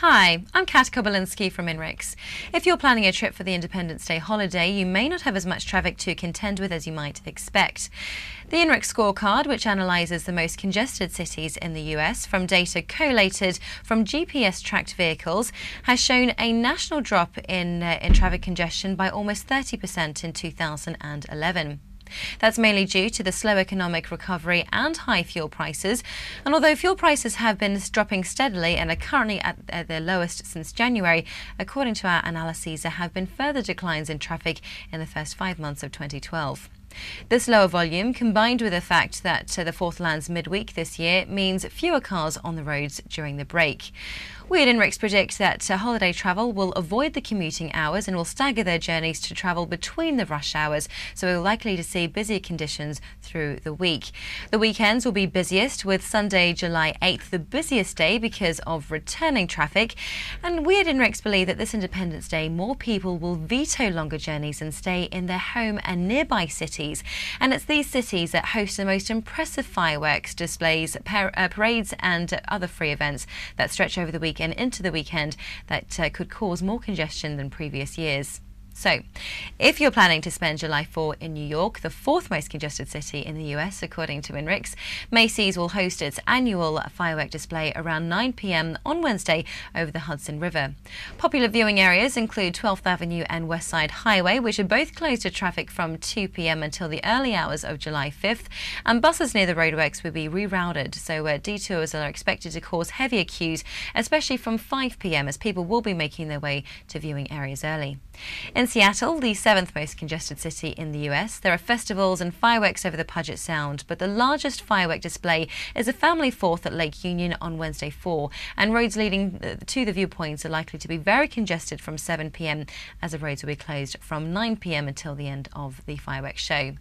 Hi, I'm Kobylinski from INRIX. If you're planning a trip for the Independence Day holiday, you may not have as much traffic to contend with as you might expect. The INRIX scorecard, which analyses the most congested cities in the US from data collated from GPS-tracked vehicles, has shown a national drop in traffic congestion by almost 30% in 2011. That's mainly due to the slow economic recovery and high fuel prices. And although fuel prices have been dropping steadily and are currently at their lowest since January, according to our analyses, there have been further declines in traffic in the first 5 months of 2012. This lower volume, combined with the fact that the Fourth lands midweek this year, means fewer cars on the roads during the break. We at INRIX predict that holiday travel will avoid the commuting hours and will stagger their journeys to travel between the rush hours, so we're likely to see busier conditions through the week. The weekends will be busiest, with Sunday, July 8th, the busiest day because of returning traffic. And we at INRIX believe that this Independence Day, more people will veto longer journeys and stay in their home and nearby cities. And it's these cities that host the most impressive fireworks displays, parades and other free events that stretch over the week and into the weekend that could cause more congestion than previous years. So, if you're planning to spend July 4 in New York, the fourth most congested city in the US, according to INRIX, Macy's will host its annual firework display around 9 p.m. on Wednesday over the Hudson River. Popular viewing areas include 12th Avenue and West Side Highway, which are both closed to traffic from 2 p.m. until the early hours of July 5th, and buses near the roadworks will be rerouted, so detours are expected to cause heavier queues, especially from 5 p.m. as people will be making their way to viewing areas early. In Seattle, the seventh most congested city in the US, there are festivals and fireworks over the Puget Sound, but the largest firework display is a family fourth at Lake Union on Wednesday 4, and roads leading to the viewpoints are likely to be very congested from 7 p.m. as the roads will be closed from 9 p.m. until the end of the fireworks show.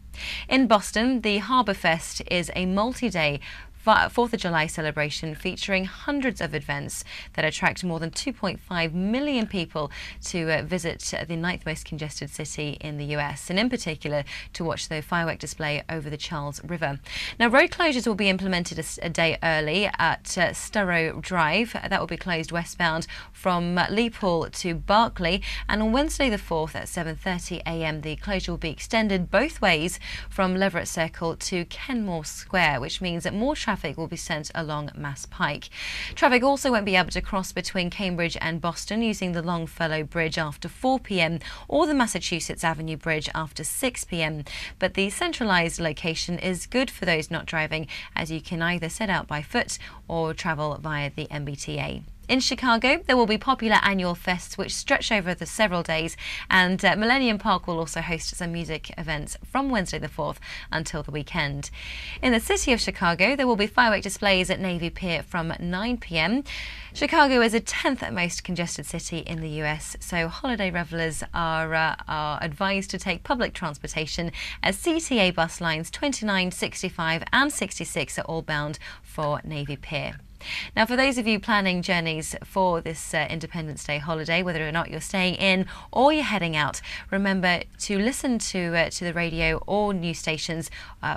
In Boston, the Harbor Fest is a multi-day 4th of July celebration featuring hundreds of events that attract more than 2.5 million people to visit the ninth most congested city in the US, and in particular to watch the firework display over the Charles River. Now, road closures will be implemented a day early at Sturrow Drive. That will be closed westbound from Leopold to Berkeley, and on Wednesday the 4th at 7:30 a.m. the closure will be extended both ways from Leverett Circle to Kenmore Square, which means that more traffic will be sent along Mass Pike. Traffic also won't be able to cross between Cambridge and Boston using the Longfellow Bridge after 4 p.m. or the Massachusetts Avenue Bridge after 6 p.m. But the centralized location is good for those not driving, as you can either set out by foot or travel via the MBTA. In Chicago, there will be popular annual fests which stretch over the several days, and Millennium Park will also host some music events from Wednesday the 4th until the weekend. In the city of Chicago, there will be firework displays at Navy Pier from 9 p.m. Chicago is the 10th most congested city in the US, so holiday revelers are advised to take public transportation, as CTA bus lines 29, 65 and 66 are all bound for Navy Pier. Now, for those of you planning journeys for this Independence Day holiday, whether or not you're staying in or you're heading out, remember to listen to the radio or news stations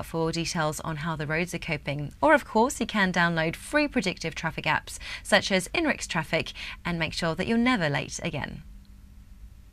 for details on how the roads are coping. Or, of course, you can download free predictive traffic apps such as INRIX Traffic and make sure that you're never late again.